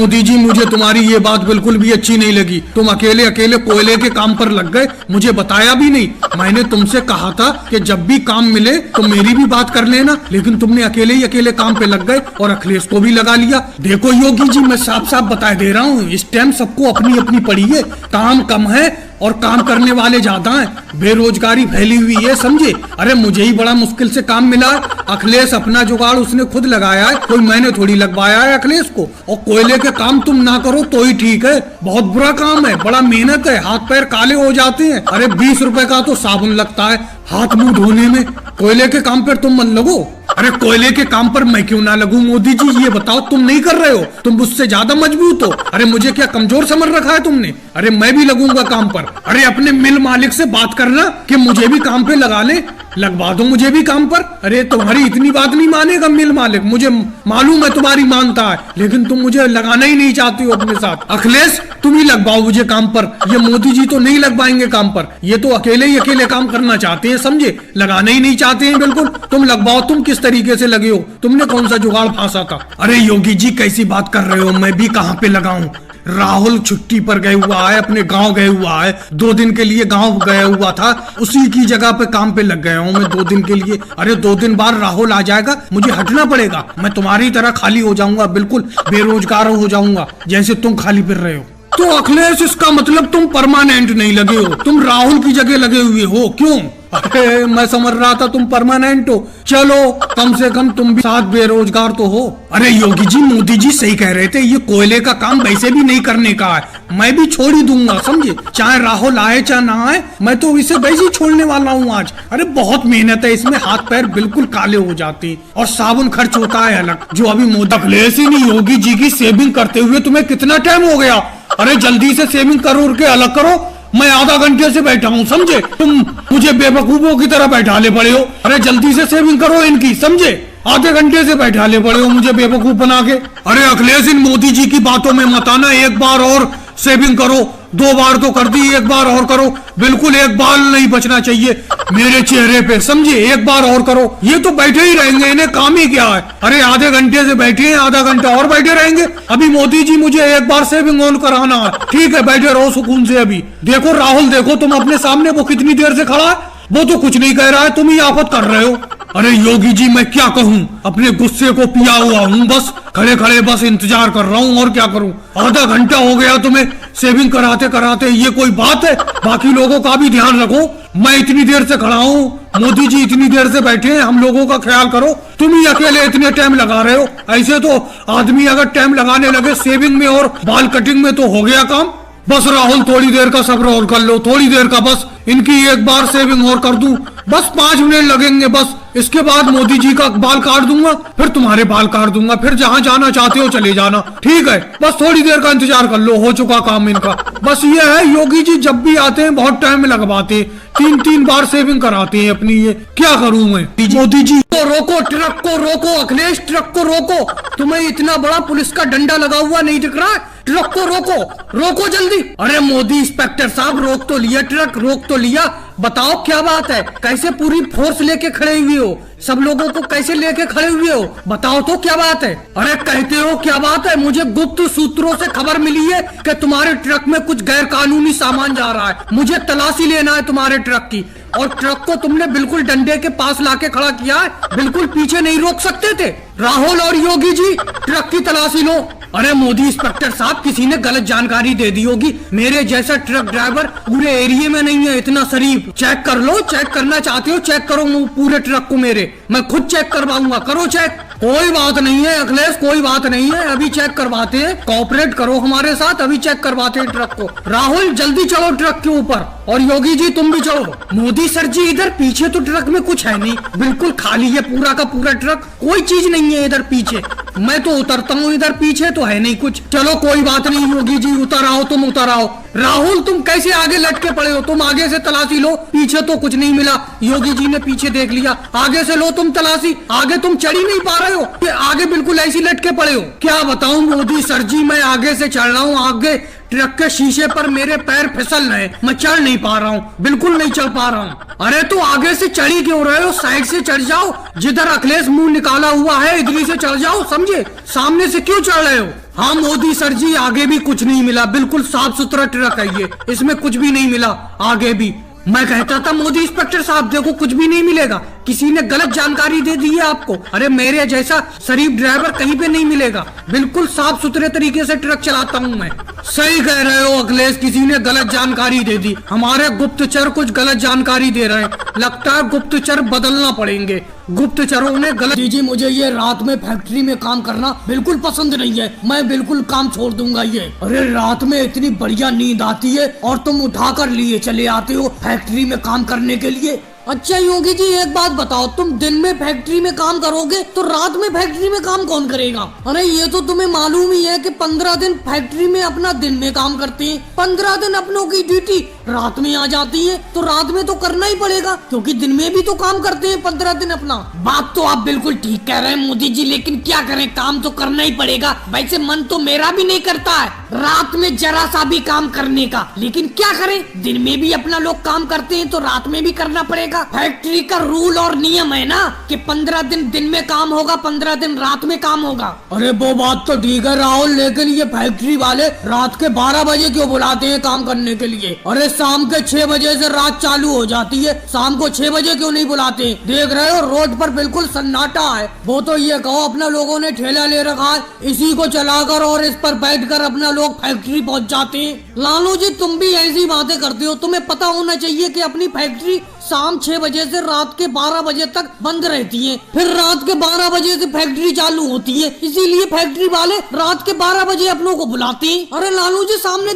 मोदी जी, मुझे तुम्हारी ये बात बिल्कुल भी अच्छी नहीं लगी। तुम अकेले अकेले कोयले के काम पर लग गए, मुझे बताया भी नहीं। मैंने तुमसे कहा था कि जब भी काम मिले तो मेरी भी बात कर लेना, लेकिन तुमने अकेले ही अकेले काम पे लग गए और अखिलेश को भी लगा लिया। देखो योगी जी, मैं साफ साफ बता दे रहा हूँ, इस टाइम सबको अपनी अपनी पड़ी है। काम कम है और काम करने वाले ज्यादा हैं। बेरोजगारी फैली हुई है, समझे। अरे मुझे ही बड़ा मुश्किल से काम मिला है। अखिलेश अपना जुगाड़ उसने खुद लगाया है, कोई मैंने थोड़ी लगवाया है अखिलेश को। और कोयले के काम तुम ना करो तो ही ठीक है, बहुत बुरा काम है, बड़ा मेहनत है, हाथ पैर काले हो जाते हैं। अरे 20 रुपए का तो साबुन लगता है हाथ मुंह धोने में, कोयले के काम पर तुम मत लगो। अरे कोयले के काम पर मैं क्यों ना लगूं मोदी जी, ये बताओ। तुम नहीं कर रहे हो, तुम मुझसे ज्यादा मजबूत हो। अरे मुझे क्या कमजोर समझ रखा है तुमने? अरे मैं भी लगूंगा काम पर। अरे अपने मिल मालिक से बात करना कि मुझे भी काम पे लगा ले, लगवा दो मुझे भी काम पर। अरे तुम्हारी इतनी बात नहीं मानेगा मिल मालिक, मुझे मालूम है तुम्हारी मानता है, लेकिन तुम मुझे लगाना ही नहीं चाहती हो अपने साथ। अखिलेश तुम ही लगवाओ मुझे काम पर, ये मोदी जी तो नहीं लगवाएंगे काम पर। ये तो अकेले ही अकेले काम करना चाहते हैं, समझे, लगाना ही नहीं चाहते हैं बिल्कुल। तुम लगवाओ, तुम किस तरीके से लगे हो, तुमने कौन सा जुगाड़ फांसा था? अरे योगी जी कैसी बात कर रहे हो, मैं भी कहाँ पे लगाऊं। राहुल छुट्टी पर गए हुआ है, अपने गांव गए हुआ है, 2 दिन के लिए गांव गया हुआ था, उसी की जगह पे काम पे लग गया हूँ मैं 2 दिन के लिए। अरे 2 दिन बाद राहुल आ जाएगा, मुझे हटना पड़ेगा। मैं तुम्हारी तरह खाली हो जाऊंगा, बिल्कुल बेरोजगार हो जाऊंगा जैसे तुम खाली फिर रहे हो। तो अखिलेश इसका मतलब तुम परमानेंट नहीं लगे हो, तुम राहुल की जगह लगे हुए हो, क्यों? अरे मैं समझ रहा था तुम परमानेंट हो। चलो कम से कम तुम भी साथ बेरोजगार तो हो। अरे योगी जी, मोदी जी सही कह रहे थे, ये कोयले का काम वैसे भी नहीं करने का है, मैं भी छोड़ ही दूंगा, समझे। चाहे राहुल आए चाहे ना आए, मैं तो इसे वैसे ही छोड़ने वाला हूँ आज। अरे बहुत मेहनत है इसमें, हाथ पैर बिल्कुल काले हो जाते हैं और साबुन खर्च होता है अलग, जो अभी मोदी। अखिलेश ही नहीं, योगी जी की सेविंग करते हुए तुम्हें कितना टाइम हो गया? अरे जल्दी से सेविंग करो के अलग करो, मैं आधा घंटे से बैठा हूँ, समझे। तुम मुझे बेवकूफों की तरह बैठाले पड़े हो। अरे जल्दी से सेविंग करो इनकी, समझे, आधे घंटे से बैठाले पड़े हो मुझे बेवकूफ बना के। अरे अखिलेश, इन मोदी जी की बातों में मत आना, एक बार और सेविंग करो, 2 बार तो कर दी, एक बार और करो, बिल्कुल एक बाल नहीं बचना चाहिए मेरे चेहरे पे, समझे, एक बार और करो। ये तो बैठे ही रहेंगे, इन्हें काम ही क्या है। अरे आधे घंटे से बैठे हैं, आधा घंटा और बैठे रहेंगे। अभी मोदी जी मुझे एक बार सेविंग ऑन कराना है, ठीक है, बैठे रहो सुकून से। अभी देखो राहुल, देखो तुम अपने सामने, वो कितनी देर से खड़ा है, वो तो कुछ नहीं कह रहा है, तुम ही आफत कर रहे हो। अरे योगी जी मैं क्या कहूँ, अपने गुस्से को पिया हुआ हूँ, बस खड़े खड़े बस इंतजार कर रहा हूँ, और क्या करूँ। आधा घंटा हो गया तुम्हें सेविंग कराते कराते, ये कोई बात है? बाकी लोगों का भी ध्यान रखो, मैं इतनी देर से खड़ा हूँ, मोदी जी इतनी देर से बैठे हैं, हम लोगों का ख्याल करो। तुम ही अकेले इतने टाइम लगा रहे हो, ऐसे तो आदमी अगर टाइम लगाने लगे सेविंग में और बाल कटिंग में तो हो गया काम। बस राहुल थोड़ी देर का सब्र और कर लो, थोड़ी देर का, बस इनकी एक बार सेविंग और कर दूं, बस 5 मिनट लगेंगे बस। इसके बाद मोदी जी का बाल काट दूंगा, फिर तुम्हारे बाल काट दूंगा, फिर जहाँ जाना चाहते हो चले जाना, ठीक है। बस थोड़ी देर का इंतजार कर लो, हो चुका काम इनका। बस ये है योगी जी, जब भी आते हैं बहुत टाइम लगवाते हैं, 3-3 बार सेविंग कराते हैं अपनी। ये क्या करूं मैं? मोदी जी को रोको, ट्रक को रोको, अखिलेश ट्रक को रोको। तुम्हें इतना बड़ा पुलिस का डंडा लगा हुआ नहीं दिख रहा है? ट्रक को रोको, रोको जल्दी। अरे मोदी इंस्पेक्टर साहब, रोक तो लिया, ट्रक रोक तो लिया, बताओ क्या बात है? कैसे पूरी फोर्स लेके खड़े हुए हो, सब लोगों को कैसे लेके खड़े हुए हो, बताओ तो क्या बात है? अरे कहते हो क्या बात है? मुझे गुप्त सूत्रों से खबर मिली है कि तुम्हारे ट्रक में कुछ गैर कानूनी सामान जा रहा है, मुझे तलाशी लेना है तुम्हारे ट्रक की। और ट्रक को तुमने बिल्कुल डंडे के पास लाके खड़ा किया है, बिल्कुल पीछे नहीं रोक सकते थे। राहुल और योगी जी ट्रक की तलाशी लो। अरे मोदी इंस्पेक्टर साहब, किसी ने गलत जानकारी दे दी होगी, मेरे जैसा ट्रक ड्राइवर पूरे एरिया में नहीं है इतना शरीफ। चेक कर लो, चेक करना चाहते हो चेक करो पूरे ट्रक को मेरे, मैं खुद चेक करवाऊंगा, करो चेक। कोई बात नहीं है अखिलेश, कोई बात नहीं है, अभी चेक करवाते हैं, कोऑपरेट करो हमारे साथ, अभी चेक करवाते हैं ट्रक को। राहुल जल्दी चलो ट्रक के ऊपर, और योगी जी तुम भी चलो। मोदी सर जी इधर पीछे तो ट्रक में कुछ है नहीं, बिल्कुल खाली है पूरा का पूरा ट्रक, कोई चीज नहीं है इधर पीछे। मैं तो उतरता हूँ, इधर पीछे तो है नहीं कुछ। चलो कोई बात नहीं योगी जी, उतर आओ, तुम उतर आओ। राहुल तुम कैसे आगे लटके पड़े हो, तुम आगे से तलाशी लो, पीछे तो कुछ नहीं मिला। योगी जी ने पीछे देख लिया, आगे से लो तुम तलाशी, आगे तुम चढ़ ही नहीं पा रहे हो, आगे बिल्कुल ऐसी लटके पड़े हो। क्या बताऊं मोदी सर जी, मैं आगे से चढ़ रहा हूँ, आगे ट्रक के शीशे पर मेरे पैर फिसल रहे, मैं चढ़ नहीं पा रहा हूँ, बिल्कुल नहीं चढ़ पा रहा हूँ। अरे तो आगे से चढ़ी क्यों रहे हो, साइड से चढ़ जाओ, जिधर अखिलेश मुंह निकाला हुआ है इधर से चढ़ जाओ, समझे, सामने से क्यों चढ़ रहे हो? हाँ मोदी सर जी, आगे भी कुछ नहीं मिला, बिल्कुल साफ सुथरा ट्रक है ये, इसमें कुछ भी नहीं मिला आगे भी। मैं कहता था मोदी इंस्पेक्टर साहब देखो कुछ भी नहीं मिलेगा, किसी ने गलत जानकारी दे दी है आपको। अरे मेरे जैसा शरीफ ड्राइवर कहीं पे नहीं मिलेगा, बिल्कुल साफ सुथरे तरीके से ट्रक चलाता हूँ मैं। सही कह रहे हो अखिलेश, किसी ने गलत जानकारी दे दी, हमारे गुप्तचर कुछ गलत जानकारी दे रहे हैं, लगता है गुप्तचर बदलना पड़ेंगे, गुप्तचरों ने गलत। जी मुझे ये रात में फैक्ट्री में काम करना बिल्कुल पसंद नहीं है, मैं बिल्कुल काम छोड़ दूंगा ये। अरे रात में इतनी बढ़िया नींद आती है और तुम उठा कर लिए चले आते हो फैक्ट्री में काम करने के लिए। अच्छा योगी जी एक बात बताओ, तुम दिन में फैक्ट्री में काम करोगे तो रात में फैक्ट्री में काम कौन करेगा? अरे ये तो तुम्हें मालूम ही है कि 15 दिन फैक्ट्री में अपना दिन में काम करते हैं, 15 दिन अपनों की ड्यूटी रात में आ जाती है, तो रात में तो करना ही पड़ेगा क्योंकि दिन में भी तो काम करते हैं 15 दिन अपना। बात तो आप बिल्कुल ठीक कह रहे हैं मोदी जी, लेकिन क्या करें, काम तो करना ही पड़ेगा। वैसे मन तो मेरा भी नहीं करता है रात में जरा सा भी काम करने का, लेकिन क्या करें, दिन में भी अपना लोग काम करते हैं तो रात में भी करना पड़ेगा। फैक्ट्री का रूल और नियम है ना कि 15 दिन में काम होगा, 15 दिन रात में काम होगा। अरे वो बात तो ठीक है राहुल, लेकिन ये फैक्ट्री वाले रात के 12 बजे क्यों बुलाते हैं काम करने के लिए? अरे शाम के 6 बजे से रात चालू हो जाती है, शाम को 6 बजे क्यों नहीं बुलाते? देख रहे हो रोड पर बिल्कुल सन्नाटा है। वो तो ये कहो अपना लोगों ने ठेला ले रखा है, इसी को चलाकर और इस पर बैठकर अपना लोग फैक्ट्री पहुंच जाते हैं। लालू जी तुम भी ऐसी बातें करते हो, तुम्हें पता होना चाहिए कि अपनी फैक्ट्री शाम 6 बजे से रात के 12 बजे तक बंद रहती है, फिर रात के 12 बजे से फैक्ट्री चालू होती है, इसीलिए फैक्ट्री वाले रात के 12 बजे अपनों को बुलाते हैं। अरे लालू जी सामने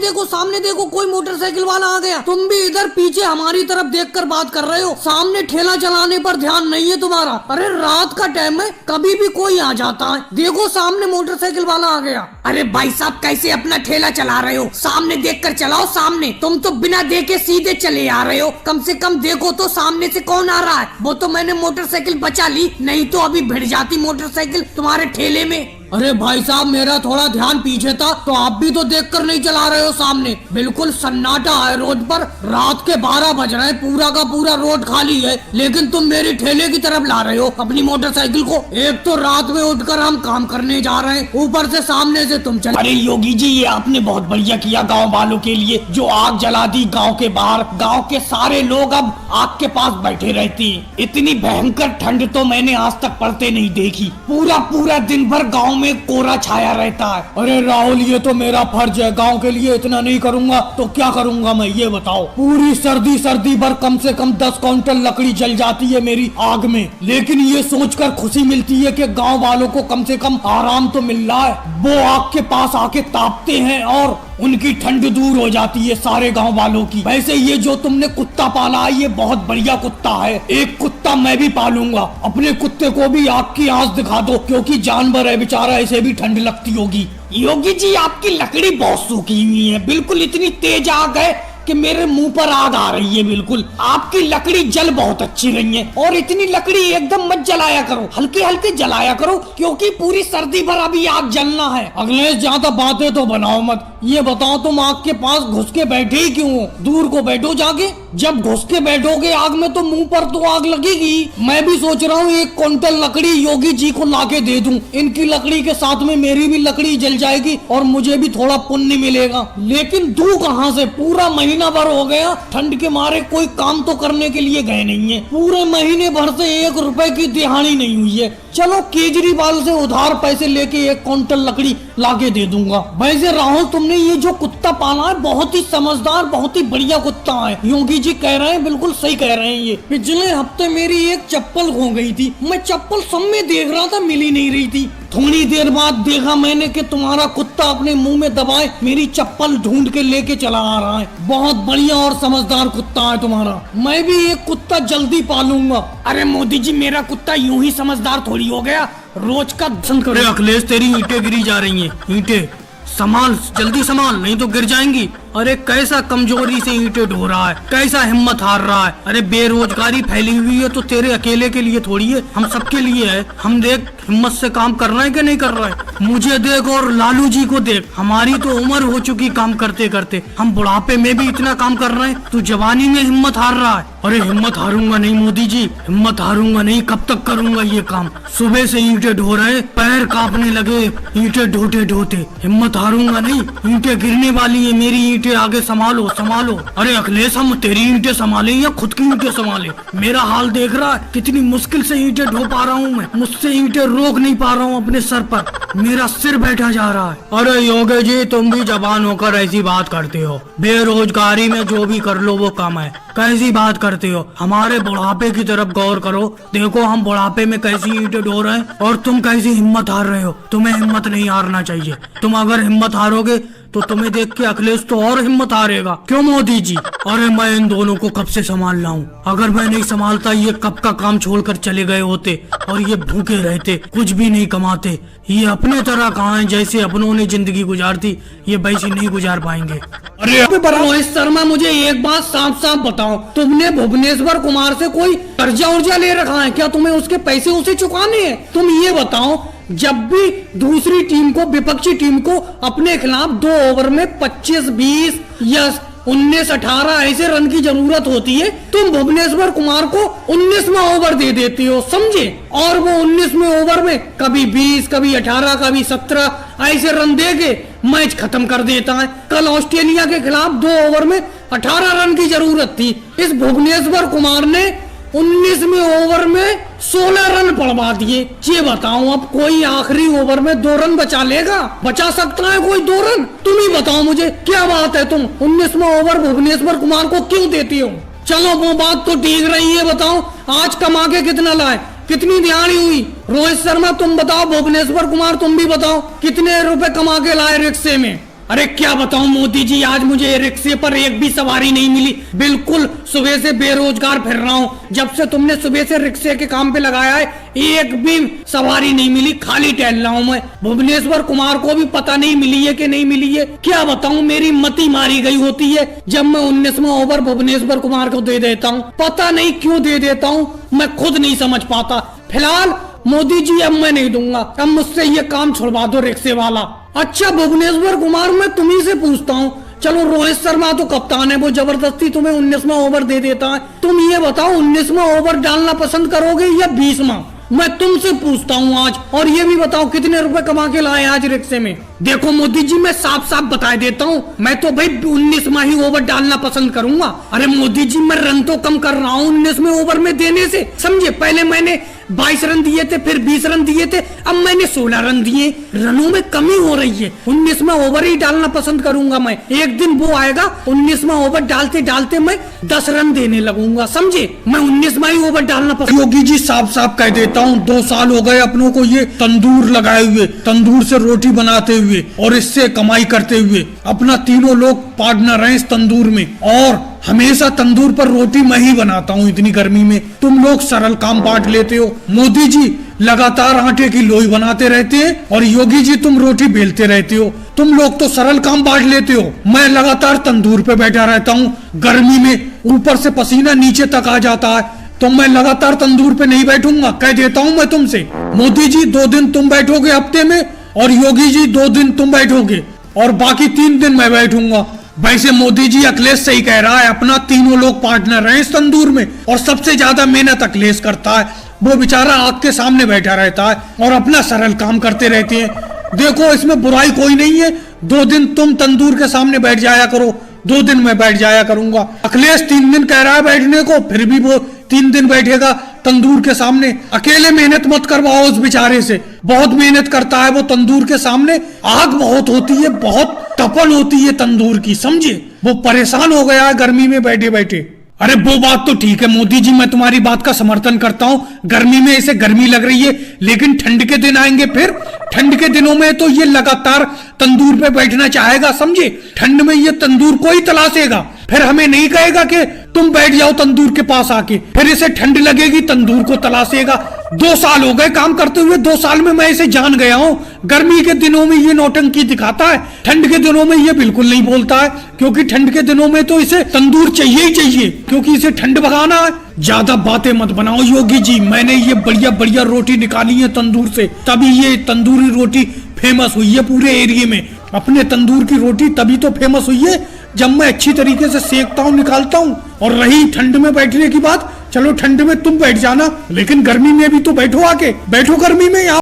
देखो कोई मोटरसाइकिल वाला आ गया, तुम भी इधर पीछे हमारी तरफ देखकर बात कर रहे हो, सामने ठेला चलाने पर ध्यान नहीं है तुम्हारा। अरे रात का टाइम है, कभी भी कोई आ जाता है, देखो सामने मोटरसाइकिल वाला आ गया। अरे भाई साहब कैसे अपना ठेला चला रहे हो, सामने देखकर चलाओ, सामने तुम तो बिना देखे सीधे चले आ रहे हो, कम से कम देखो तो सामने से कौन आ रहा है। वो तो मैंने मोटरसाइकिल बचा ली, नहीं तो अभी भिड़ जाती मोटरसाइकिल तुम्हारे ठेले में। अरे भाई साहब मेरा थोड़ा ध्यान पीछे था, तो आप भी तो देखकर नहीं चला रहे हो, सामने बिल्कुल सन्नाटा है रोड पर, रात के 12 बज रहे हैं, पूरा का पूरा रोड खाली है, लेकिन तुम मेरे ठेले की तरफ ला रहे हो अपनी मोटरसाइकिल को। एक तो रात में उठकर हम काम करने जा रहे हैं, ऊपर से सामने से तुम चले। अरे योगी जी ये आपने बहुत बढ़िया किया गाँव वालों के लिए, जो आग जला दी गाँव के बाहर, गाँव के सारे लोग अब आग के पास बैठे रहते हैं। इतनी भयंकर ठंड तो मैंने आज तक पड़ते नहीं देखी, पूरा दिन भर गाँव में कोहरा छाया रहता है। अरे राहुल ये तो मेरा फर्ज है, गांव के लिए इतना नहीं करूंगा तो क्या करूंगा मैं, ये बताओ। पूरी सर्दी भर कम से कम 10 क्विंटल लकड़ी जल जाती है मेरी आग में, लेकिन ये सोचकर खुशी मिलती है कि गांव वालों को कम से कम आराम तो मिल रहा है। वो आग के पास आके तापते हैं और उनकी ठंड दूर हो जाती है सारे गांव वालों की। वैसे ये जो तुमने कुत्ता पाला है ये बहुत बढ़िया कुत्ता है, एक कुत्ता मैं भी पालूंगा, अपने कुत्ते को भी आग की आंच दिखा दो, क्योंकि जानवर है बेचारा, इसे भी ठंड लगती होगी। योगी जी आपकी लकड़ी बहुत सूखी हुई है, बिल्कुल इतनी तेज आग है कि मेरे मुंह पर आग आ रही है। बिल्कुल आपकी लकड़ी जल बहुत अच्छी रही है, और इतनी लकड़ी एकदम मत जलाया करो, हल्के हल्के जलाया करो, क्योंकि पूरी सर्दी भर अभी आग जलना है। अगले ज्यादा बातें तो बनाओ मत, ये बताओ तुम आग के पास घुस के बैठे ही क्यों हो? दूर को बैठो जाके, जब घुस के बैठोगे आग में तो मुंह पर तो आग लगेगी। मैं भी सोच रहा हूँ 1 क्विंटल लकड़ी योगी जी को लाके दे दूं, इनकी लकड़ी के साथ में मेरी भी लकड़ी जल जाएगी और मुझे भी थोड़ा पुण्य मिलेगा। लेकिन दूं कहाँ से, पूरा महीना भर हो गया ठंड के मारे कोई काम तो करने के लिए गए नहीं है, पूरे महीने भर से 1 रुपए की दिहाड़ी नहीं हुई है। चलो केजरीवाल से उधार पैसे लेके 1 क्विंटल लकड़ी लाके दे दूंगा। वैसे राहुल तुमने ये जो कुत्ता पाला है बहुत ही समझदार, बहुत ही बढ़िया कुत्ता है, योगी जी कह रहे हैं, बिल्कुल सही कह रहे हैं। ये पिछले हफ्ते मेरी एक चप्पल खो गई थी, मैं चप्पल सब में देख रहा था, मिल ही नहीं रही थी। थोड़ी देर बाद देखा मैंने कि तुम्हारा कुत्ता अपने मुंह में दबाए मेरी चप्पल ढूंढ के लेके चला आ रहा है। बहुत बढ़िया और समझदार कुत्ता है तुम्हारा, मैं भी एक कुत्ता जल्दी पालूंगा। अरे मोदी जी मेरा कुत्ता यूं ही समझदार थोड़ी हो गया, रोज का दर्शन करो। अखिलेश तेरी ईंटें गिरी जा रही हैं, ईंटें संभाल, जल्दी संभाल नहीं तो गिर जाएंगी। अरे कैसा कमजोरी से ईंटें ढो रहा है, कैसा हिम्मत हार रहा है। अरे बेरोजगारी फैली हुई है तो तेरे अकेले के लिए थोड़ी है, हम सबके लिए है। हम देख हिम्मत से काम कर रहा है कि नहीं कर रहा है। मुझे देख और लालू जी को देख, हमारी तो उम्र हो चुकी काम करते करते, हम बुढ़ापे में भी इतना काम कर रहे हैं, तू जवानी में हिम्मत हार रहा है। अरे हिम्मत हारूंगा नहीं मोदी जी, हिम्मत हारूंगा नहीं, कब तक करूंगा ये काम। सुबह से ईंटें ढो रहे, पैर कांपने लगे ईंटें ढोते ढोते। हिम्मत हारूंगा नहीं, ईंटें गिरने वाली है, मेरी ईंटें आगे संभालो संभालो। अरे अखिलेश, हम तेरी ईंटें संभाले या खुद की ईंटें संभाले? मेरा हाल देख रहा है, कितनी मुश्किल से ईंटें ढो पा रहा हूँ मैं, मुझसे ईंटें रोक नहीं पा रहा हूँ अपने सर पर, मेरा सिर बैठा जा रहा है। अरे योगी जी, तुम भी जवान होकर ऐसी बात करते हो, बेरोजगारी में जो भी कर लो वो कम है, कैसी बात करते हो? हमारे बुढ़ापे की तरफ गौर करो, देखो हम बुढ़ापे में कैसी ईंटें ढो रहे हैं और तुम कैसी हिम्मत हार रहे हो। तुम्हें हिम्मत नहीं हारना चाहिए, तुम अगर हिम्मत हारोगे तो तुम्हें देख के अखिलेश तो और हिम्मत हारेगा। क्यों मोदी जी? अरे मैं इन दोनों को कब से संभाल रहा हूँ, अगर मैं नहीं संभालता ये कब का काम छोड़कर चले गए होते और ये भूखे रहते, कुछ भी नहीं कमाते। ये अपने तरह कहाँ है, जैसे अपनों ने जिंदगी गुजारती ये वैसी नहीं गुजार पाएंगे। अरे रोहित शर्मा, मुझे एक बात साफ साफ बताओ, तुमने भुवनेश्वर कुमार से कोई कर्जा उर्जा ले रखा है क्या? तुम्हें उसके पैसे उसे चुकाने हैं? तुम ये बताओ, जब भी दूसरी टीम को, विपक्षी टीम को अपने खिलाफ 2 ओवर में 25-20 या 19-18 ऐसे रन की जरूरत होती है, तुम भुवनेश्वर कुमार को 19वां ओवर दे देते हो, समझे? और वो 19वें ओवर में कभी 20, कभी 18, कभी 17 ऐसे रन दे के मैच खत्म कर देता है। कल ऑस्ट्रेलिया के खिलाफ 2 ओवर में 18 रन की जरूरत थी, इस भुवनेश्वर कुमार ने 19वें ओवर में 16 रन पड़वा दिए। ये बताओ, अब कोई आखिरी ओवर में 2 रन बचा लेगा? बचा सकता है कोई 2 रन? तुम ही बताओ मुझे, क्या बात है, तुम 19वां ओवर भुवनेश्वर कुमार को क्यों देती हो? चलो वो बात तो ठीक रही है, बताओ आज कमा के कितना लाए, कितनी दिहाड़ी हुई? रोहित शर्मा तुम बताओ, भुवनेश्वर कुमार तुम भी बताओ, कितने रुपए कमा के लाए रिक्शे में? अरे क्या बताऊं मोदी जी, आज मुझे रिक्शे पर एक भी सवारी नहीं मिली, बिल्कुल सुबह से बेरोजगार फिर रहा हूँ। जब से तुमने सुबह से रिक्शे के काम पे लगाया है, एक भी सवारी नहीं मिली, खाली टहल रहा हूँ मैं। भुवनेश्वर कुमार को भी पता नहीं मिली है कि नहीं मिली है, क्या बताऊं, मेरी मती मारी गई होती है जब मैं 19वां ओवर भुवनेश्वर कुमार को दे देता हूँ। पता नहीं क्यों दे देता हूँ, मैं खुद नहीं समझ पाता। फिलहाल मोदी जी अब मैं नहीं दूंगा, अब मुझसे ये काम छुड़वा दो रिक्शे वाला। अच्छा भुवनेश्वर कुमार, मैं तुम्ही से पूछता हूँ, चलो रोहित शर्मा तो कप्तान है, वो जबरदस्ती तुम्हें 19वां ओवर दे देता है, तुम ये बताओ 19वां ओवर डालना पसंद करोगे या 20वां? मैं तुमसे पूछता हूँ आज। और ये भी बताओ कितने रुपए कमा के लाए आज रिक्शे में? देखो मोदी जी, मैं साफ साफ बता देता हूँ, मैं तो भाई 19वां ही ओवर डालना पसंद करूंगा। अरे मोदी जी, मैं रन तो कम कर रहा हूँ 19वें ओवर में देने से, समझे? पहले मैंने 22 रन दिए थे, फिर 20 रन दिए थे, अब मैंने 16 रन दिए, रनों में कमी हो रही है। 19वां ओवर ही डालना पसंद करूंगा मैं। एक दिन वो आएगा 19वां ओवर डालते डालते मैं 10 रन देने लगूंगा, समझे? मैं 19वां ही ओवर डालना पसंद। योगी जी साफ साफ कह देता हूँ, 2 साल हो गए अपनों को ये तंदूर लगाए हुए, तंदूर से रोटी बनाते हुए और इससे कमाई करते हुए। अपना तीनों लोग पार्टनर हैं इस तंदूर में, और हमेशा तंदूर पर रोटी मैं ही बनाता हूँ इतनी गर्मी में। तुम लोग सरल काम बांट लेते हो। मोदी जी लगातार आटे की लोई बनाते रहते हैं और योगी जी तुम रोटी बेलते रहते हो। तुम लोग तो सरल काम बांट लेते हो, मैं लगातार तंदूर पे बैठा रहता हूँ, गर्मी में ऊपर से पसीना नीचे तक आ जाता है, तो मैं लगातार तंदूर पे नहीं बैठूंगा, कह देता हूँ मैं तुमसे। मोदी जी 2 दिन तुम बैठोगे हफ्ते में, और योगी जी 2 दिन तुम बैठोगे, और बाकी 3 दिन मैं बैठूंगा। वैसे मोदी जी अखिलेश सही कह रहा है, अपना तीनों लोग पार्टनर हैं इस तंदूर में, और सबसे ज्यादा मेहनत अखिलेश करता है। वो बेचारा आग के सामने बैठा रहता है और अपना सरल काम करते रहते हैं। देखो इसमें बुराई कोई नहीं है, 2 दिन तुम तंदूर के सामने बैठ जाया करो, 2 दिन मैं बैठ जाया करूंगा। अखिलेश 3 दिन कह रहा है बैठने को, फिर भी वो 3 दिन बैठेगा तंदूर के सामने। अकेले मेहनत मत करवाओ उस बेचारे से, बहुत मेहनत करता है वो तंदूर के सामने, आग बहुत होती है, बहुत तपन होती है तंदूर की, समझे? वो परेशान हो गया है गर्मी में बैठे बैठे। अरे वो बात तो ठीक है मोदी जी, मैं तुम्हारी बात का समर्थन करता हूँ, गर्मी में इसे गर्मी लग रही है, लेकिन ठंड के दिन आएंगे, फिर ठंड के दिनों में तो ये लगातार तंदूर पे बैठना चाहेगा, समझे? ठंड में ये तंदूर को ही तलाशेगा, फिर हमें नहीं कहेगा कि तुम बैठ जाओ तंदूर के पास आके, फिर इसे ठंड लगेगी, तंदूर को तलाशेगा। 2 साल हो गए काम करते हुए, 2 साल में मैं इसे जान गया हूँ। गर्मी के दिनों में ये नौटंकी दिखाता है, ठंड के दिनों में ये बिल्कुल नहीं बोलता है, क्योंकि ठंड के दिनों में तो इसे तंदूर चाहिए ही चाहिए, क्योंकि इसे ठंड भगाना है। ज्यादा बातें मत बनाओ योगी जी, मैंने ये बढ़िया बढ़िया रोटी निकाली है तंदूर से, तभी ये तंदूरी रोटी फेमस हुई है पूरे एरिया में। अपने तंदूर की रोटी तभी तो फेमस हुई है जब मैं अच्छी तरीके से सेकता हूँ, निकालता हूँ। और रही ठंड में बैठने की बात, चलो ठंड में तुम बैठ जाना, लेकिन गर्मी में भी तो बैठो, आके बैठो गर्मी में यहाँ।